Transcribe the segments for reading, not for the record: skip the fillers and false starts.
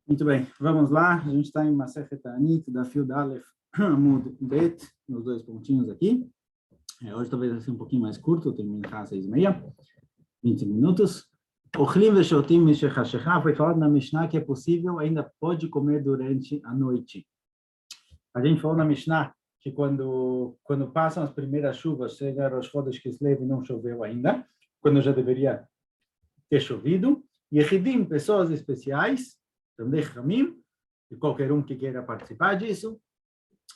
Muito bem, vamos lá. A gente está em Masechet Ta'anit, da Field Aleph, Amud Bet, nos dois pontinhos aqui. Hoje talvez vai ser um pouquinho mais curto, terminar às 6h30, 20 minutos. Ochlim veshotim mishechashechá, foi falado na Mishnah que é possível, ainda pode comer durante a noite. A gente falou na Mishnah que quando passam as primeiras chuvas, chega Rosh Chodesh Kislev e não choveu ainda, quando já deveria ter chovido, e Yehidim, pessoas especiais, também Ramim, e qualquer um que queira participar disso,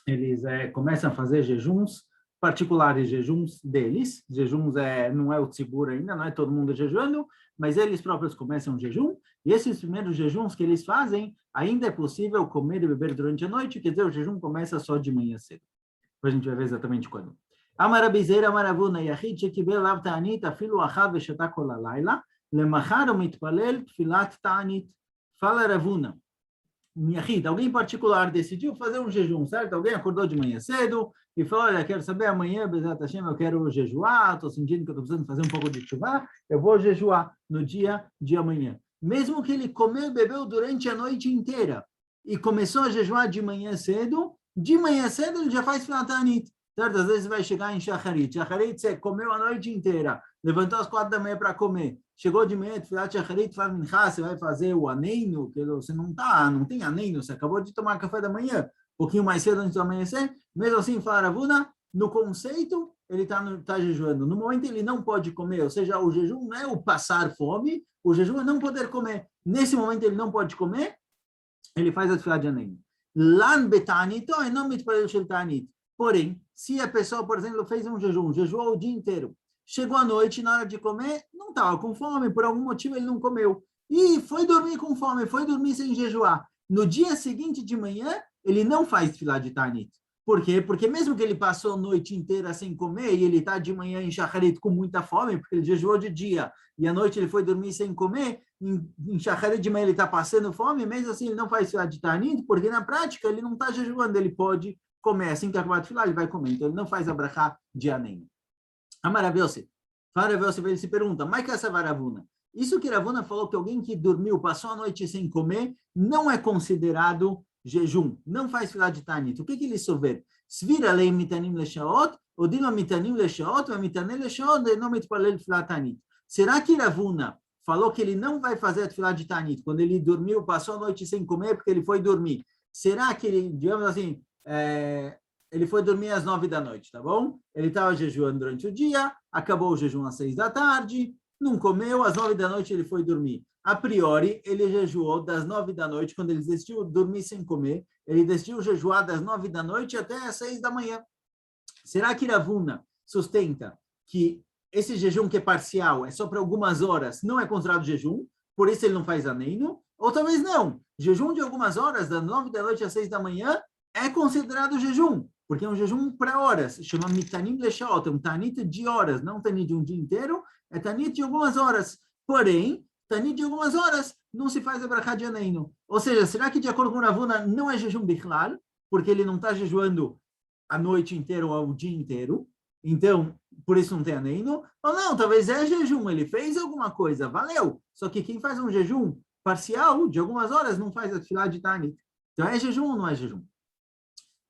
eles começam a fazer jejuns particulares, jejuns deles. Jejuns não é o tzibur ainda, não é todo mundo jejuando, mas eles próprios começam o jejum, e esses primeiros jejuns que eles fazem, ainda é possível comer e beber durante a noite, quer dizer, o jejum começa só de manhã cedo. Depois a gente vai ver exatamente quando. Amarabizeira, Amaravuna, Yachid, Shekibel, Lav Ta'anit, Afilu Achav, Veshatá Kol Halayla, Lemachar, Mitpalel, Tfilat Ta'anit. Fala Ravuna, Yachid, alguém em particular decidiu fazer um jejum, certo? Alguém acordou de manhã cedo e falou, olha, quero saber amanhã, Bezat Hashem, eu quero jejuar, estou sentindo que eu estou precisando fazer um pouco de chuva, eu vou jejuar no dia de amanhã. Mesmo que ele comeu e bebeu durante a noite inteira e começou a jejuar de manhã cedo ele já faz Tfilat Ta'anit. Certo? Às vezes vai chegar em Shacharit. Shacharit, você comeu a noite inteira, levantou às 4h para comer, chegou de manhã, Tfilat Shacharit, faz Minchá, você vai fazer o aneino, que você não tem aneino, você acabou de tomar café da manhã, um pouquinho mais cedo antes do amanhecer, mesmo assim, fala Ravuna, no conceito, ele está jejuando. No momento ele não pode comer, ou seja, o jejum não é o passar fome, o jejum é não poder comer. Nesse momento ele não pode comer, ele faz a Tfilat de aneino. Lan betanito, e não mitparel shel ta'anit. Porém, se a pessoa, por exemplo, fez um jejum, jejuou o dia inteiro, chegou à noite, na hora de comer, não estava com fome, por algum motivo ele não comeu, e foi dormir com fome, foi dormir sem jejuar. No dia seguinte de manhã, ele não faz Tfilat de Ta'anit. Por quê? Porque mesmo que ele passou a noite inteira sem comer, e ele está de manhã em Shacharit com muita fome, porque ele jejuou de dia, e à noite ele foi dormir sem comer, em Shacharit de manhã ele está passando fome, mesmo assim ele não faz Tfilat de Ta'anit, porque na prática ele não está jejuando, ele pode comer, assim que acabar de filar, ele vai comer. Então, ele não faz a brachá de anem. Amaravelse. Ele se pergunta, mas que essa varavuna? Isso que Ravuna falou que alguém que dormiu, passou a noite sem comer, não é considerado jejum, não faz filar de Ta'anit. O que ele souber? Svira lei mitanim leshaot, ou dima mitanim leshaot, ou mitanem leshaot, e não mitpalel filar Ta'anit. Será que Ravuna falou que ele não vai fazer a filar de Ta'anit quando ele dormiu, passou a noite sem comer, porque ele foi dormir? Será que ele, digamos assim, ele foi dormir às 9 da noite, tá bom? Ele estava jejuando durante o dia, acabou o jejum às 6 da tarde, não comeu, às 9 da noite ele foi dormir. A priori, ele jejuou das 9 da noite, quando ele decidiu dormir sem comer, ele decidiu jejuar das 9 da noite até às 6 da manhã. Será que Ravuna sustenta que esse jejum que é parcial, é só para algumas horas, não é considerado jejum, por isso ele não faz aneino? Ou talvez não, jejum de algumas horas, das 9 da noite às 6 da manhã, é considerado jejum, porque é um jejum para horas, chama mitanim leshaot, é um tanit de horas, não tanit de um dia inteiro, é tanit de algumas horas. Porém, tanit de algumas horas não se faz a brachá de aneino. Ou seja, será que de acordo com Ravuna não é jejum bichlal, porque ele não está jejuando a noite inteira ou o dia inteiro, então por isso não tem aneino? Ou não, talvez é jejum, ele fez alguma coisa, valeu. Só que quem faz um jejum parcial de algumas horas não faz a tefilá de tanit. Então é jejum ou não é jejum?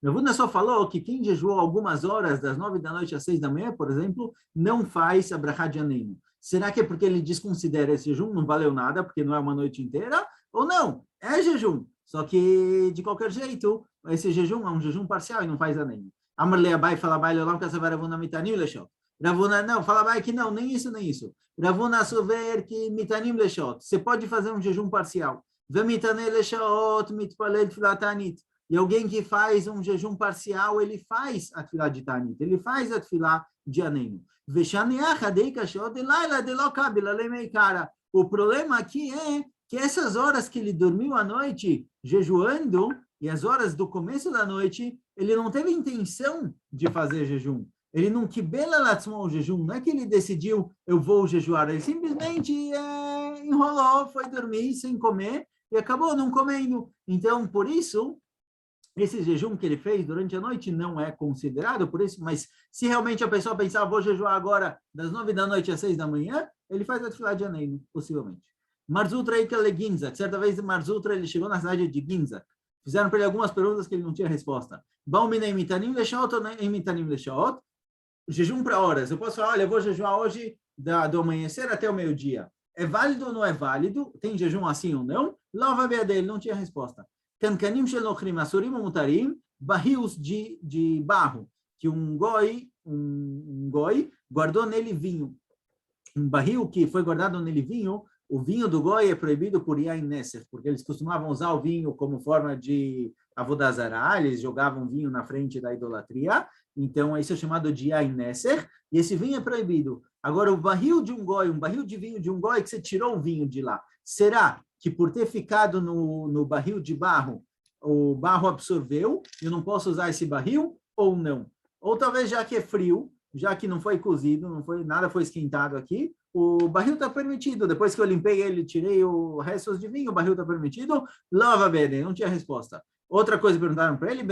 Ravuna só falou que quem jejuou algumas horas, das 9 da noite às 6 da manhã, por exemplo, não faz a brachá de aneino. Será que é porque ele desconsidera esse jejum, não valeu nada, porque não é uma noite inteira? Ou não, é jejum. Só que, de qualquer jeito, esse jejum é um jejum parcial e não faz aneino. Amarle Abai fala Abai Leolam que essa Ravuna mitanim leshot. Ravuna não, fala Abai que não, nem isso, nem isso. Ravuna souber que mitanim leshot. Você pode fazer um jejum parcial. Vemitane leshot mitpalel tfilat ta'anit. E alguém que faz um jejum parcial, ele faz a tefilá de Ta'anit, ele faz a tefilá de aneino. O problema aqui é que essas horas que ele dormiu à noite, jejuando, e as horas do começo da noite, ele não teve intenção de fazer jejum. Ele não quibela latzmon o jejum, não é que ele decidiu, eu vou jejuar, ele simplesmente enrolou, foi dormir sem comer, e acabou não comendo. Então, por isso, esse jejum que ele fez durante a noite não é considerado, por isso, mas se realmente a pessoa pensar, vou jejuar agora das 9 da noite às 6 da manhã, ele faz a tefilá de aneino, possivelmente. Marzutra Eikale Ginzak. Certa vez, Marzutra, ele chegou na cidade de Ginzak. Fizeram para ele algumas perguntas que ele não tinha resposta. Baumine Mitanim Leshaot ou Mitanim Leshaot? Jejum para horas. Eu posso falar, olha, eu vou jejuar hoje do amanhecer até o meio-dia. É válido ou não é válido? Tem jejum assim ou não? Lava a dele, não tinha resposta. Kankanim shel nochrim asurim mutarim, barris de barro, que um goi guardou nele vinho. Um barril que foi guardado nele vinho, o vinho do goi é proibido por Yain Nesser, porque eles costumavam usar o vinho como forma de Avodah Zarah, eles jogavam vinho na frente da idolatria, então isso é chamado de Yain Nesser, e esse vinho é proibido. Agora, o barril de um goi, um barril de vinho de um goi que você tirou o vinho de lá, será que por ter ficado no barril de barro, o barro absorveu, eu não posso usar esse barril ou não? Ou talvez já que é frio, já que não foi cozido, nada foi esquentado aqui, o barril está permitido. Depois que eu limpei ele, tirei o restos de vinho, o barril está permitido. Lava bem, não tinha resposta. Outra coisa perguntaram para ele,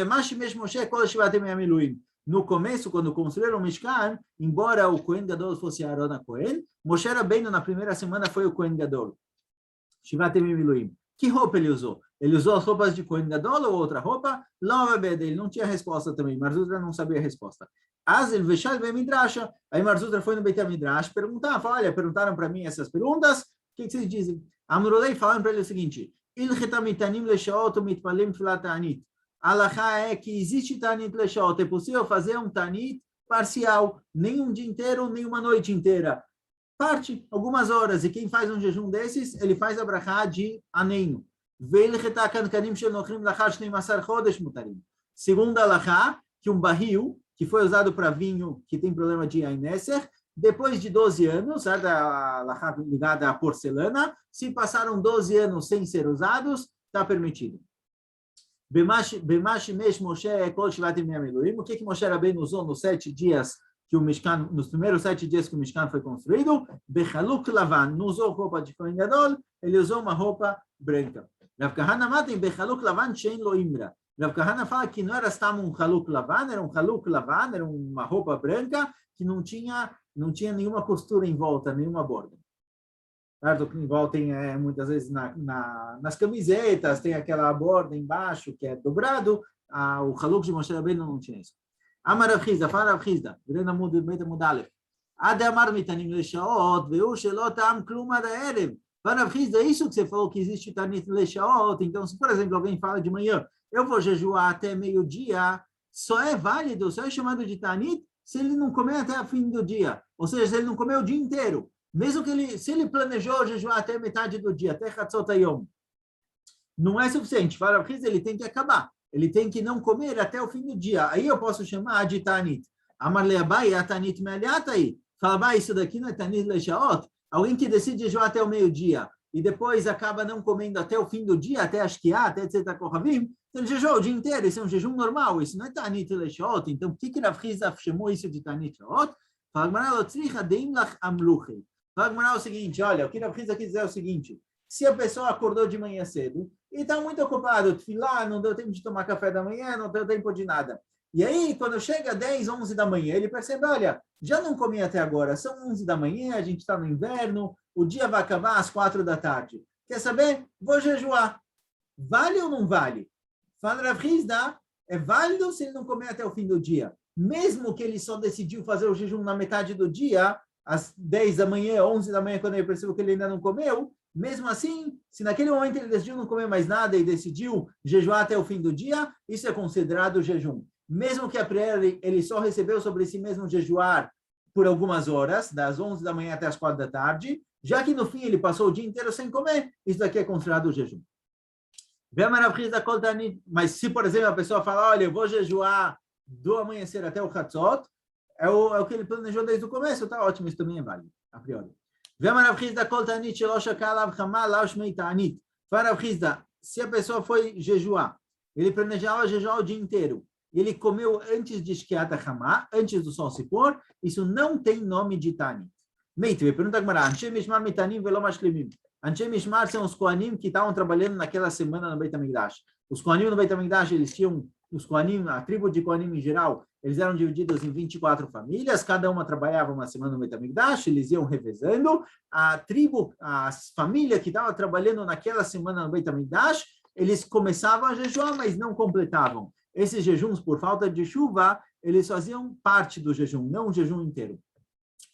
no começo, quando construíram o Mishkan, embora o Kohen Gadol fosse Aaron a Kohen, Moshe Rabbeinu na primeira semana foi o Kohen Gadol. Shivat Yemim Miluim. Que roupa ele usou? Ele usou as roupas de Kohen Gadol ou outra roupa? Lava bem, ele não tinha resposta também. Marzutra não sabia a resposta. Azel Veshal Beit Midrasha. Aí Marzutra foi no Beit Midrash perguntar, olha, perguntaram para mim essas perguntas, o que vocês dizem? Amrulei falaram para ele o seguinte, Ilcheta mitanim leshaot mitpalim tfilat ta'anit. A halakha é que existe ta'anit leshaot, é possível fazer um ta'anit parcial, nem um dia inteiro, nem uma noite inteira. Parte, algumas horas, e quem faz um jejum desses, ele faz a brachá de aneino. Veilcheta kankanim shel nochrim lachar shnei masar chodesh mutarim. Segundo a halakha, que um barril que foi usado para vinho, que tem problema de Yain Nesser, depois de 12 anos, a ligada à porcelana, se passaram 12 anos sem ser usados, está permitido. O que Moshe Rabbeinu usou nos 7 dias que o Mishkan, nos primeiros 7 dias que o Mishkan foi construído? Bechaluk Lavan, não usou roupa de Kohen Gadol, ele usou uma roupa branca. Rav Kahana mata em Bechaluk Lavan shein lo imra. Rav Kahana fala que não era um haluk lavan, era um haluk lavan, era uma roupa branca que não tinha nenhuma costura em volta, nenhuma borda. Claro que em volta tem muitas vezes nas camisetas tem aquela borda embaixo que é dobrado, o haluk de Moshe Rabbeinu não tinha isso. Amar Rav Chizda, fala Rav Chizda, grande amor do Beit Amud Ade amar mitanim leshaot, veu shelot am klum ad erev. Fala Rav Chizda, isso que você falou que existe tanit leshaot, então se por exemplo alguém fala de manhã, eu vou jejuar até meio-dia, só é válido, só é chamado de Tanit, se ele não comer até o fim do dia. Ou seja, se ele não comer o dia inteiro. Mesmo que se ele planejou jejuar até metade do dia, até Chatzot Hayom, não é suficiente. Para o ele tem que acabar. Ele tem que não comer até o fim do dia. Aí eu posso chamar de Tanit. Amar le'abai é Tanit me'aliatai. Fala, isso daqui não é Tanit le'shaot. Alguém que decide jejuar até o meio-dia e depois acaba não comendo até o fim do dia, até Ashkiah, até Tzeta Kohavim, ele jejuou o dia inteiro, isso é um jejum normal, isso não é Tanit Leshaot. Então, por que Rav Chizda chamou isso de Tanit Leshaot? Fala Gmará, Lotzricha deim lach amluchei. Fala Gmará o seguinte, olha, o que Rav Chizda quis dizer é o seguinte, se a pessoa acordou de manhã cedo e está muito ocupado, não deu tempo de tomar café da manhã, não deu tempo de nada. E aí, quando chega 10, 11 da manhã, ele percebe, olha, já não comi até agora, são 11 da manhã, a gente está no inverno, o dia vai acabar às 4 da tarde. Quer saber? Vou jejuar. Vale ou não vale? Fala Rav Chizda, é válido se ele não comer até o fim do dia. Mesmo que ele só decidiu fazer o jejum na metade do dia, às 10 da manhã, 11 da manhã, quando ele percebeu que ele ainda não comeu, mesmo assim, se naquele momento ele decidiu não comer mais nada e decidiu jejuar até o fim do dia, isso é considerado jejum. Mesmo que a priori ele só recebeu sobre si mesmo jejuar por algumas horas, das 11 da manhã até as 4 da tarde, já que no fim ele passou o dia inteiro sem comer, isso daqui é considerado jejum. Mas se, por exemplo, a pessoa fala, olha, eu vou jejuar do amanhecer até o Chatzot, é o que ele planejou desde o começo, tá ótimo, isso também é válido, a priori. Se a pessoa foi jejuar, ele planejava jejuar o dia inteiro, ele comeu antes de Shkiat HaChamá, antes do sol se pôr, isso não tem nome de Tanit. Meitve, pergunta a Gmará, Anshe Mishmar Mitanim Velo Mashlimim. Anshe Mishmar são os Kohanim que estavam trabalhando naquela semana no Beit HaMikdash. Os Kohanim no Beit HaMikdash, eles tinham os Kohanim, a tribo de Kohanim em geral, eles eram divididos em 24 famílias, cada uma trabalhava uma semana no Beit HaMikdash, eles iam revezando. A tribo, a família que estava trabalhando naquela semana no Beit HaMikdash, eles começavam a jejuar, mas não completavam. Esses jejuns, por falta de chuva, eles faziam parte do jejum, não o jejum inteiro.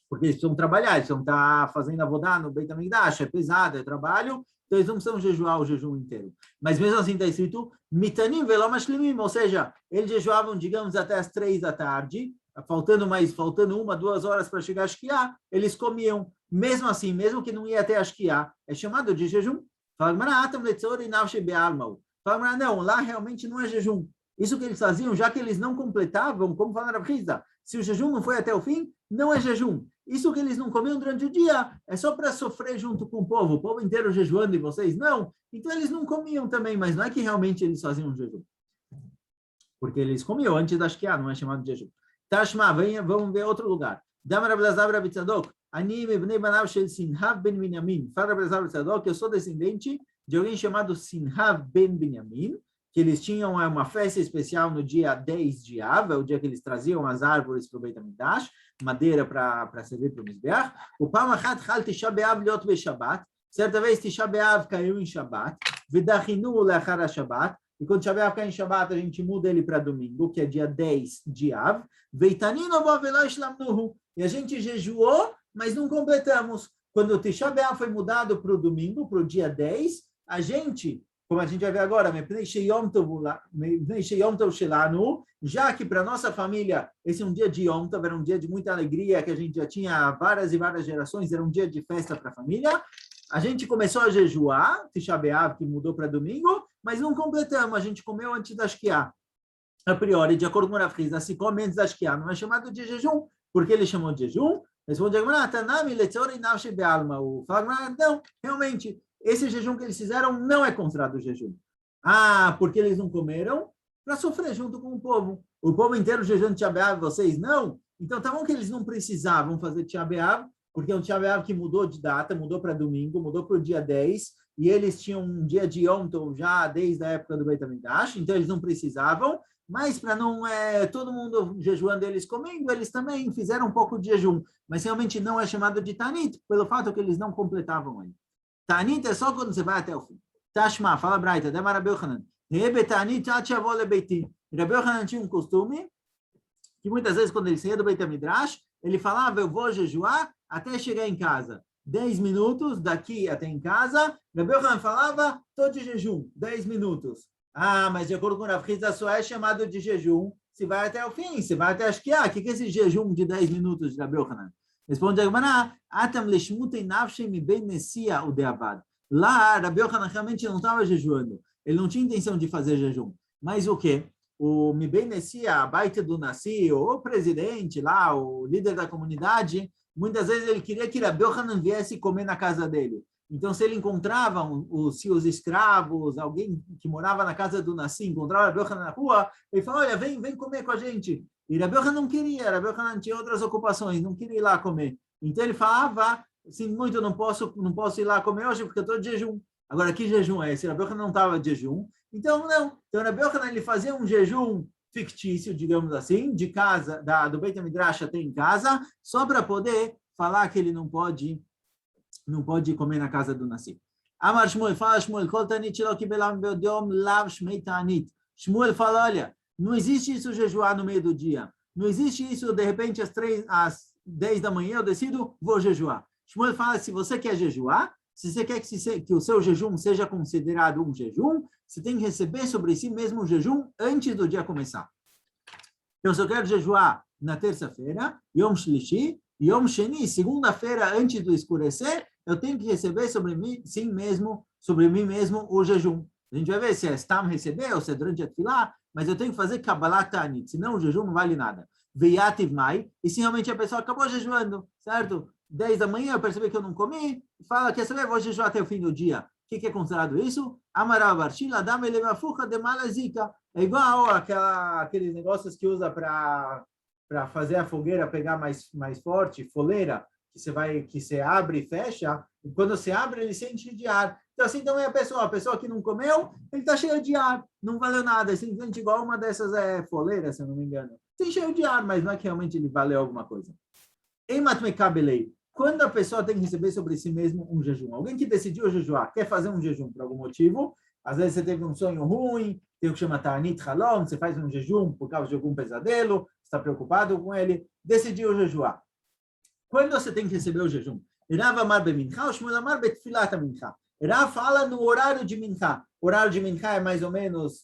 Porque eles precisam trabalhar, eles precisam estar fazendo avodá no Beit HaMikdash, é pesado, é trabalho, então eles não precisam jejuar o jejum inteiro. Mas mesmo assim está escrito, mitanim velom ashlimim, ou seja, eles jejuavam, digamos, até as 3 da tarde, faltando 1, 2 horas para chegar a Shkiá, eles comiam. Mesmo assim, mesmo que não ia até a Shkiá, é chamado de jejum. Fala, não, lá realmente não é jejum. Isso que eles faziam, já que eles não completavam, como fala na Brisa, se o jejum não foi até o fim, não é jejum. Isso que eles não comiam durante o dia é só para sofrer junto com o povo inteiro jejuando e vocês não. Então eles não comiam também, mas não é que realmente eles faziam jejum. Porque eles comiam antes da Shkiá, não é chamado de jejum. Tashma, vamos ver outro lugar. Damar Abelazar Rabi Tzadok, Ani Mebnei Banav Shel Sinhav Ben Binyamin. Fala Abelazar Rabi Tzadok, eu sou descendente de alguém chamado Sinhav Ben Binyamin, que eles tinham uma festa especial no dia 10 de Av, é o dia que eles traziam as árvores para o Beit HaMikdash, madeira para servir para o Mizbeach. O Pamachat Chal Tisha B'Av Liot Be'Shabbat, certa vez Tisha B'Av caiu em Shabbat, V'dachinu Le'achar HaShabbat, e quando Tisha B'Av cai em Shabbat, a gente muda ele para domingo, que é dia 10 de Av, V'Itaninu Bo V'Lo Ishlamnuhu, e a gente jejuou, mas não completamos. Quando o Tisha B'Av foi mudado para o domingo, para o dia 10, a gente, como a gente vai ver agora, já que para nossa família esse é um dia de Yom Tov, era um dia de muita alegria, que a gente já tinha várias e várias gerações, era um dia de festa para a família, a gente começou a jejuar, Tisha B'Av, que mudou para domingo, mas não completamos, a gente comeu antes da Shkiá. A priori, de acordo com o Rav Hizda, se come antes da Shkiá, não é chamado de jejum, porque ele chamou de jejum, responde a Tanami, Letzori, Nafshi Be'alma, o fala, não, realmente, esse jejum que eles fizeram não é considerado jejum. Ah, porque eles não comeram para sofrer junto com o povo. O povo inteiro jejuando Tisha B'Av, vocês não? Então, tá bom que eles não precisavam fazer Tisha B'Av, porque é um Tisha B'Av que mudou de data, mudou para domingo, mudou para o dia 10, e eles tinham um dia de Yom Tov já desde a época do Beit HaMikdash, então eles não precisavam, mas para não todo mundo jejuando eles comendo, eles também fizeram um pouco de jejum, mas realmente não é chamado de Tanit, pelo fato que eles não completavam ainda. Tanit é só quando você vai até o fim. Tashma, fala Braita, Demar Rabi Yochanan. Rebe Tanit Atchavol Lebeiti. Rabi Yochanan tinha um costume que muitas vezes quando ele saía do Beit HaMidrash, ele falava, eu vou jejuar até chegar em casa. 10 minutos daqui até em casa. Rabi Yochanan falava, estou de jejum, 10 minutos. Ah, mas de acordo com o Rav Hizda, só é chamado de jejum se vai até o fim, se vai até a Shkiá. O que é esse jejum de 10 minutos de Rabi Yochanan? Responde a Gemara, Atam leshmutei nafshei mi ben nesia o deavad. Lá, Rabi Yochanan realmente não estava jejuando. Ele não tinha intenção de fazer jejum. Mas o quê? O mi ben nesia, a baita do Nasi, o presidente lá, o líder da comunidade, muitas vezes ele queria que Rabi Yochanan viesse comer na casa dele. Então, se ele encontrava os escravos, alguém que morava na casa do Nasi, encontrava Rabi Yochanan na rua, ele falou, olha, vem comer com a gente. E Rabi Yochanan não queria, Rabi Yochanan tinha outras ocupações, não queria ir lá comer. Então ele falava, assim, muito, não posso ir lá comer hoje porque eu estou de jejum. Agora, que jejum é esse? Rabi Yochanan não estava de jejum. Então, não. Então, Rabi Yochanan, ele fazia um jejum fictício, digamos assim, de casa, do Beit HaMidrash até em casa, só para poder falar que ele não pode comer na casa do Nasi. Amar Shmuel, fala Shmuel, Kol Tanit Shelo Kibelam Be'odom Lav Shmei Tanit. Shmuel fala, olha, não existe isso jejuar no meio do dia. Não existe isso, de repente, às 10 da manhã, eu decido, vou jejuar. Shmuel fala, se você quer jejuar, se você quer que o seu jejum seja considerado um jejum, você tem que receber sobre si mesmo o jejum antes do dia começar. Então, se eu quero jejuar na terça-feira, Yom Shlishi, Yom Sheni, segunda-feira, antes do escurecer, eu tenho que receber sobre mim mesmo o jejum. A gente vai ver se é Stam receber ou se é durante a Tefilá, mas eu tenho que fazer Kabbalah Ta'anit, senão o jejum não vale nada. Veiativ Mai, e se realmente a pessoa acabou jejuando, certo? 10 da manhã eu percebi que eu não comi, fala, quer saber, vou jejuar até o fim do dia. O que é considerado isso? Amaral Barshila, Dame Levafucha de Malazika. É igual aqueles negócios que usa para fazer a fogueira pegar mais forte, foleira, que você abre e fecha, e quando você abre, ele se enche de ar. Então, assim também a pessoa que não comeu, ele está cheio de ar, não valeu nada, é simplesmente igual uma dessas foleiras, se eu não me engano. Tem cheio de ar, mas não é que realmente ele valeu alguma coisa. Em Matmekabelei, quando a pessoa tem que receber sobre si mesmo um jejum, alguém que decidiu jejuar, quer fazer um jejum por algum motivo, às vezes você teve um sonho ruim, tem o que chama Ta'anit Halom, você faz um jejum por causa de algum pesadelo, está preocupado com ele, decidiu jejuar. Quando você tem que receber o jejum? Rav amar bemincha, ou Shmuel amar betfilat mincha. Rav fala no horário de mincha. O horário de mincha é mais ou menos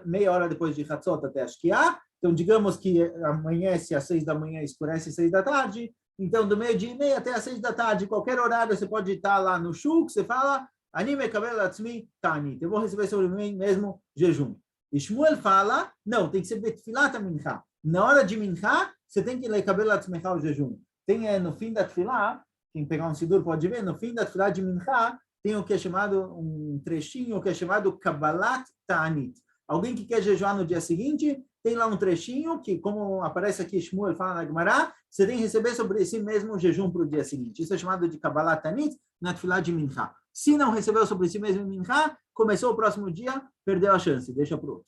meia hora depois de Hatzot até Ashkiah. Então, digamos que amanhece às 6 da manhã, escurece às 6 da tarde. Então, do meio-dia e meia até às 6 da tarde, qualquer horário, você pode estar lá no shuk, você fala, Ani mekabel atzmi ta'anit. Eu vou receber sobre mim mesmo jejum. E Shmuel fala, não, tem que ser betfilat mincha. Na hora de mincha, você tem que lekabel atzmecha o jejum. Tem no fim da tefilá, quem pegar um sidur pode ver, no fim da tefilá de Mincha, tem o que é chamado, um trechinho, que é chamado Kabbalat Ta'anit. Alguém que quer jejuar no dia seguinte, tem lá um trechinho, que como aparece aqui, Shmuel fala na Gemara, você tem que receber sobre si mesmo o jejum para o dia seguinte. Isso é chamado de Kabbalat Ta'anit na tefilá de Mincha. Se não recebeu sobre si mesmo em Mincha, começou o próximo dia, perdeu a chance, deixa para o outro.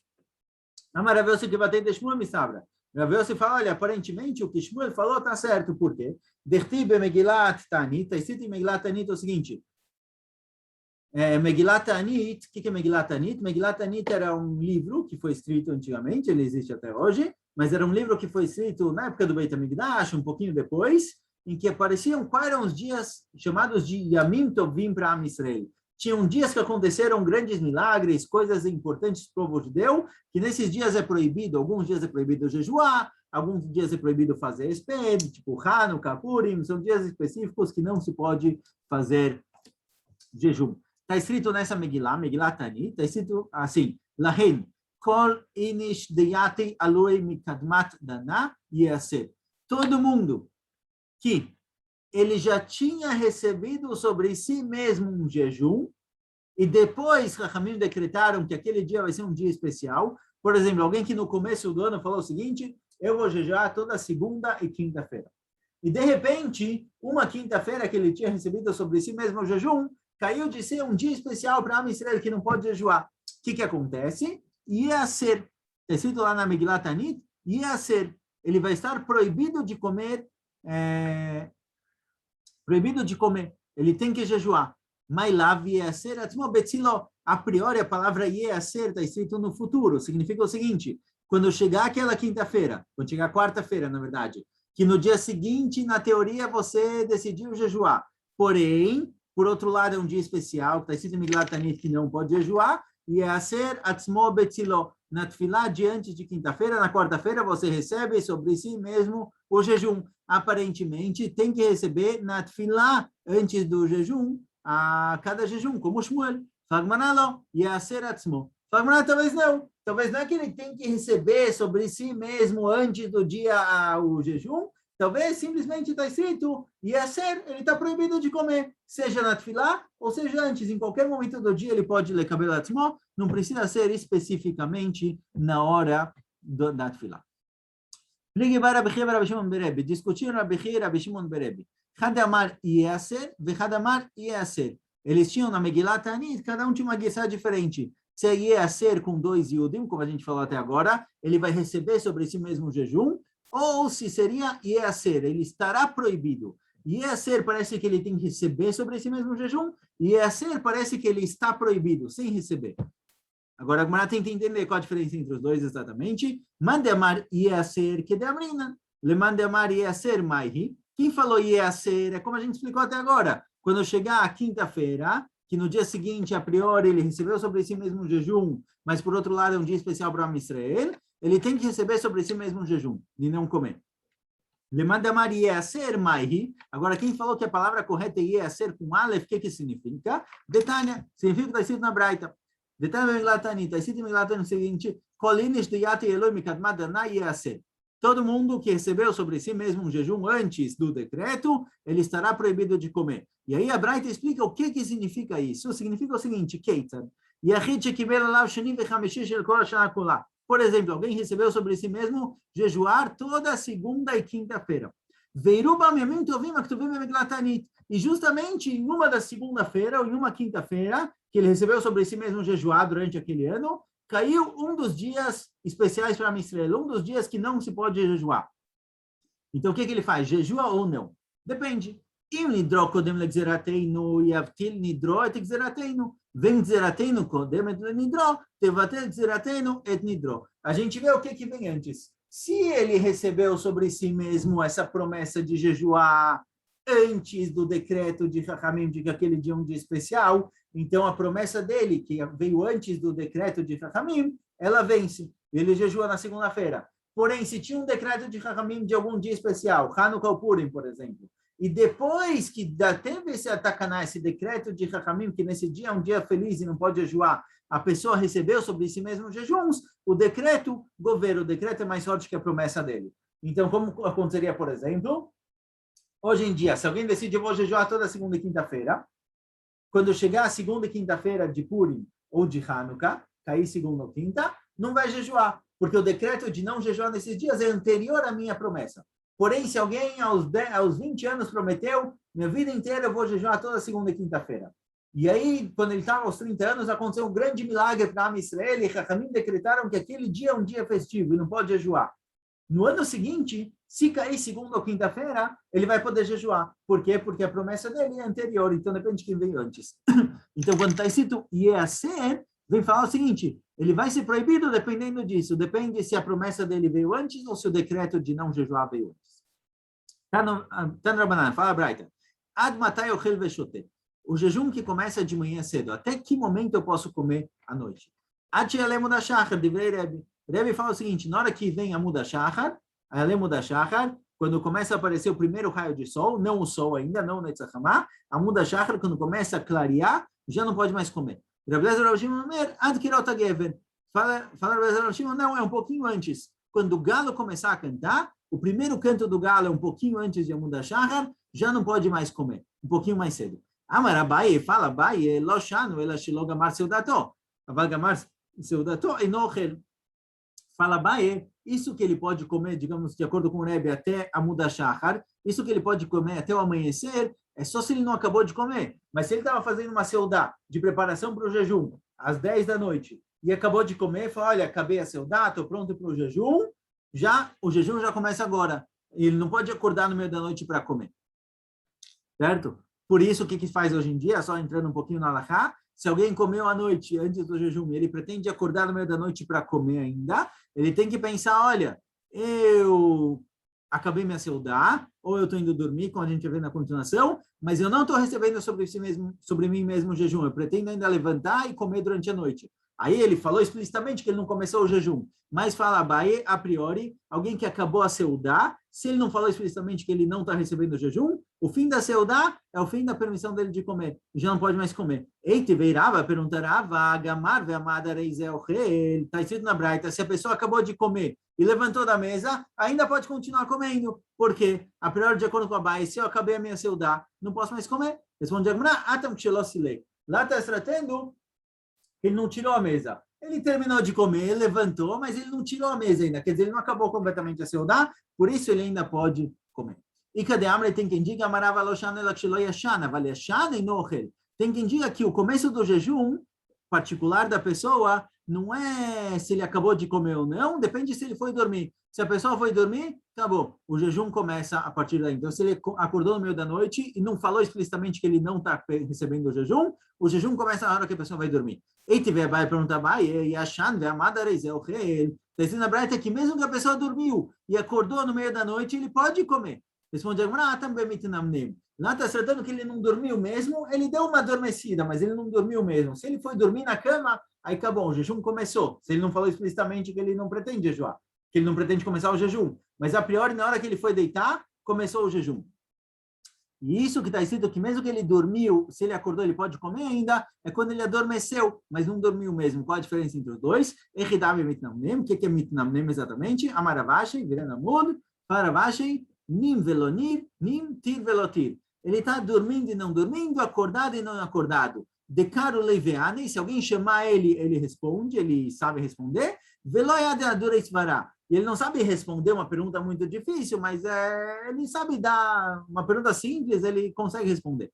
A maravilha que bateu de Shmuel me sabra. Rav Yossi fala, olha, aparentemente o que Shmuel falou está certo, por quê? Dertib Megilat Ta'anit, está escrito em Megilat Ta'anit o seguinte, Megilat Ta'anit, o que é Megilat Ta'anit? Megilat Ta'anit era um livro que foi escrito antigamente, ele existe até hoje, mas era um livro que foi escrito na época do Beit HaMikdash, um pouquinho depois, em que apareciam quais eram os dias chamados de Yamim Tovim para Am Yisrael. Tinham dias que aconteceram grandes milagres, coisas importantes para o povo judeu, que nesses dias é proibido, alguns dias é proibido jejuar, alguns dias é proibido fazer esped, tipo Hanukkah, Purim, são dias específicos que não se pode fazer jejum. Está escrito nessa Megillah, Megillah Ta'anit, está escrito assim, Lahen, Kol inish deyati aloi mikadmat dana yaser. Todo mundo que ele já tinha recebido sobre si mesmo um jejum, e depois Rachamim decretaram que aquele dia vai ser um dia especial. Por exemplo, alguém que no começo do ano falou o seguinte, eu vou jejuar toda segunda e quinta-feira. E de repente, uma quinta-feira que ele tinha recebido sobre si mesmo o jejum, caiu de ser um dia especial para Am Yisrael que não pode jejuar. O que acontece? Ia ser, está escrito lá na Megillat Ta'anit, ia ser, ele vai estar proibido de comer, ele tem que jejuar. Mas lá ser a priori a palavra ser está escrito no futuro, significa o seguinte, quando chegar aquela quinta-feira, quando chegar quarta-feira, na verdade, que no dia seguinte, na teoria, você decidiu jejuar. Porém, por outro lado, é um dia especial, está escrito em Megillat Ta'anit que não pode jejuar, e ser atzmo betzilo. Na tefilá, diante de quinta-feira, na quarta-feira, você recebe sobre si mesmo o jejum. Aparentemente, tem que receber na tefilá, antes do jejum, a cada jejum, como Shmuel. Fagmaná não, ser atzmo. Fagmaná talvez não é que ele tem que receber sobre si mesmo antes do dia o jejum, talvez simplesmente está escrito, ser, ele está proibido de comer, seja na tefilá, ou seja antes, em qualquer momento do dia ele pode ler cabelo atzmo, não precisa ser especificamente na hora da tefilá. Discutiram Rabi Chia e Rabi Shimon Berebi. Hadamar Yeser, Vehadamar Yeser. Eles tinham na Megillat Ta'anit, cada um tinha uma guiçá diferente. Se é Yeser com 2 Yudim, como a gente falou até agora, ele vai receber sobre si mesmo o jejum, ou se seria Yeser, ele estará proibido. Yeser parece que ele tem que receber sobre si mesmo o jejum, e Yeser parece que ele está proibido, sem receber. Agora, a Gemara tem que entender qual a diferença entre os dois exatamente. Mandemar Yeser que de Amrina. Le mandemar Yeser maihi. Quem falou Yeser é como a gente explicou até agora. Quando chegar a quinta-feira, que no dia seguinte, a priori, ele recebeu sobre si mesmo um jejum, mas por outro lado é um dia especial para Am Yisrael, ele tem que receber sobre si mesmo um jejum, e não comer. Le mandamar Yeser maihi. Agora, quem falou que a palavra correta é Yeser com Aleph, o que significa? Detânia, significa que está escrito na Braita. Detânia Megillat Ta'anit, está escrito em Megillat Ta'anit o seguinte, Kolinish de Yati Eloi Mikadmat Dana Yeser. Todo mundo que recebeu sobre si mesmo um jejum antes do decreto, ele estará proibido de comer. E aí a Braita explica o que significa isso. Significa o seguinte, Keitzad. Por exemplo, alguém recebeu sobre si mesmo jejuar toda segunda e quinta-feira. E justamente em uma da segunda-feira ou em uma quinta-feira, que ele recebeu sobre si mesmo jejuar durante aquele ano, caiu um dos dias especiais para Israel, um dos dias que não se pode jejuar. Então, o que ele faz? Jejua ou não? Depende. Im nidro kodem legzerateinu yavtil nidro et gzerateinu. Vem gzerateinu kodem et nidro, tevatel gzerateinu et nidro. A gente vê o que vem antes. Se ele recebeu sobre si mesmo essa promessa de jejuar antes do decreto de Chachamim de que aquele dia é um dia especial, então a promessa dele, que veio antes do decreto de Chachamim, ela vence. Ele jejua na segunda-feira. Porém, se tinha um decreto de Chachamim de algum dia especial, Hanukkah ou Purim, por exemplo, e depois que teve esse atacaná, esse decreto de Chachamim, que nesse dia é um dia feliz e não pode jejuar, a pessoa recebeu sobre si mesmo jejuns, o decreto governa, o decreto é mais forte que a promessa dele. Então, como aconteceria, por exemplo, hoje em dia, se alguém decide, eu vou jejuar toda segunda e quinta-feira, quando chegar a segunda e quinta-feira de Purim ou de Hanukkah, cair segunda ou quinta, não vai jejuar, porque o decreto de não jejuar nesses dias é anterior à minha promessa. Porém, se alguém aos 20 anos prometeu, minha vida inteira eu vou jejuar toda segunda e quinta-feira. E aí, quando ele estava aos 30 anos, aconteceu um grande milagre para a Israel e Chachamim decretaram que aquele dia é um dia festivo e não pode jejuar. No ano seguinte, se cair segunda ou quinta-feira, ele vai poder jejuar. Por quê? Porque a promessa dele é anterior, então depende de quem veio antes. Então, quando está escrito Yeaser, vem falar o seguinte, ele vai ser proibido dependendo disso, depende se a promessa dele veio antes ou se o decreto de não jejuar veio antes. Tá no Rabanan, fala Braita. Ad matai ochel veshote. O jejum que começa de manhã cedo, até que momento eu posso comer à noite? Ad she'alem da shachar, divrei Rebbe. Rebbe fala o seguinte, na hora que vem a muda shachar, quando começa a aparecer o primeiro raio de sol, não o sol ainda, não o Netzach-Hamah, a muda shachar, quando começa a clarear, já não pode mais comer. Fala não, é um pouquinho antes. Quando o galo começar a cantar, o primeiro canto do galo é um pouquinho antes de Amud Shachar, já não pode mais comer, um pouquinho mais cedo. Amar Abaye, fala Abaye, lo shanu, ela shelo gamar seudato. Aval gamar seudato e nochel. Fala Abaye, isso que ele pode comer, digamos, de acordo com o Rebbe, até Amud Shachar, isso que ele pode comer até o amanhecer, é só se ele não acabou de comer. Mas se ele estava fazendo uma seudá de preparação para o jejum, às 10 da noite, e acabou de comer, fala, olha, acabei a seudá, estou pronto para o jejum já começa agora. Ele não pode acordar no meio da noite para comer. Certo? Por isso, o que faz hoje em dia, só entrando um pouquinho na halachá, se alguém comeu à noite antes do jejum e ele pretende acordar no meio da noite para comer ainda, ele tem que pensar, olha, eu acabei minha seudá, ou eu estou indo dormir, como a gente vê na continuação, mas eu não estou recebendo sobre mim mesmo o jejum, eu pretendo ainda levantar e comer durante a noite. Aí ele falou explicitamente que ele não começou o jejum, mas fala Abaye, a priori, alguém que acabou a seudá, se ele não falou explicitamente que ele não está recebendo o jejum, o fim da seudá é o fim da permissão dele de comer, e já não pode mais comer. Eite veirava, perguntarava, gamar ve'amada reizel rei, está escrito na Braita, se a pessoa acabou de comer e levantou da mesa, ainda pode continuar comendo, porque, a priori, de acordo com Abaye, se eu acabei a minha seudá, não posso mais comer. Responde Agmará, atam kshelosile. Lá está tratando ele não tirou a mesa. Ele terminou de comer, levantou, mas ele não tirou a mesa ainda. Quer dizer, ele não acabou completamente a seudá, por isso ele ainda pode comer. E cadê Amre tem quem diga tem quem diga que o começo do jejum particular da pessoa não é se ele acabou de comer ou não, depende se ele foi dormir. Se a pessoa foi dormir, acabou. O jejum começa a partir daí. Então, se ele acordou no meio da noite e não falou explicitamente que ele não está recebendo o jejum começa na hora que a pessoa vai dormir. E tiver vai perguntar, vai, e achando, amada reisel rei. Está escrito na Braita que mesmo que a pessoa dormiu e acordou no meio da noite, ele pode comer. Responde Agmará, também mitnamnem. Lá está tratando que ele não dormiu mesmo, ele deu uma adormecida, mas ele não dormiu mesmo. Se ele foi dormir na cama, aí acabou, o jejum começou. Se ele não falou explicitamente que ele não pretende jejuar, que ele não pretende começar o jejum. Mas a priori, na hora que ele foi deitar, começou o jejum. E isso que está escrito que mesmo que ele dormiu, se ele acordou, ele pode comer ainda, é quando ele adormeceu, mas não dormiu mesmo. Qual a diferença entre os dois? Echidam e mitnamnem. O que é mitnamnem exatamente? Amaravashei, virando amud, paravashei, nim velonir, nim tir velotir. Ele está dormindo e não dormindo, acordado e não acordado. Decaro leiveane, se alguém chamar ele, ele responde, ele sabe responder. Veloyade adura isvará. e ele não sabe responder uma pergunta muito difícil, mas ele sabe dar uma pergunta simples, ele consegue responder.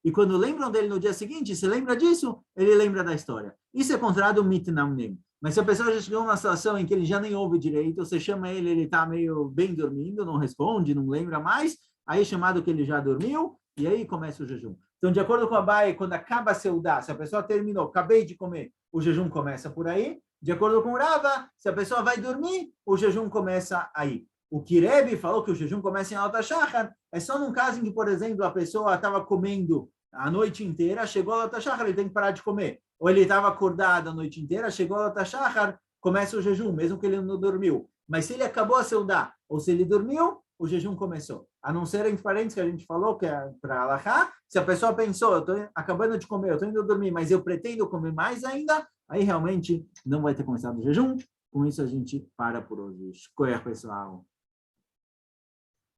E quando lembram dele no dia seguinte, se lembra disso, ele lembra da história. Isso é considerado mitnamnem. Mas se a pessoa já chegou numa situação em que ele já nem ouve direito, você chama ele está meio bem dormindo, não responde, não lembra mais, aí é chamado que ele já dormiu, e aí começa o jejum. Então, de acordo com a Abai, quando acaba a seudá, se a pessoa terminou, acabei de comer, o jejum começa por aí. De acordo com o Rava, se a pessoa vai dormir, o jejum começa aí. O Kirebi falou que o jejum começa em Alta Shachar, é só num caso em que, por exemplo, a pessoa estava comendo a noite inteira, chegou a Alta Shachar, ele tem que parar de comer. Ou ele estava acordado a noite inteira, chegou a Alta Shachar, começa o jejum, mesmo que ele não dormiu. Mas se ele acabou a seudá, ou se ele dormiu, o jejum começou. A não ser entre parênteses que a gente falou, que é para Alahá, se a pessoa pensou, eu estou acabando de comer, eu estou indo dormir, mas eu pretendo comer mais ainda, aí realmente não vai ter começado o jejum. Com isso a gente para por hoje. Escolha, pessoal.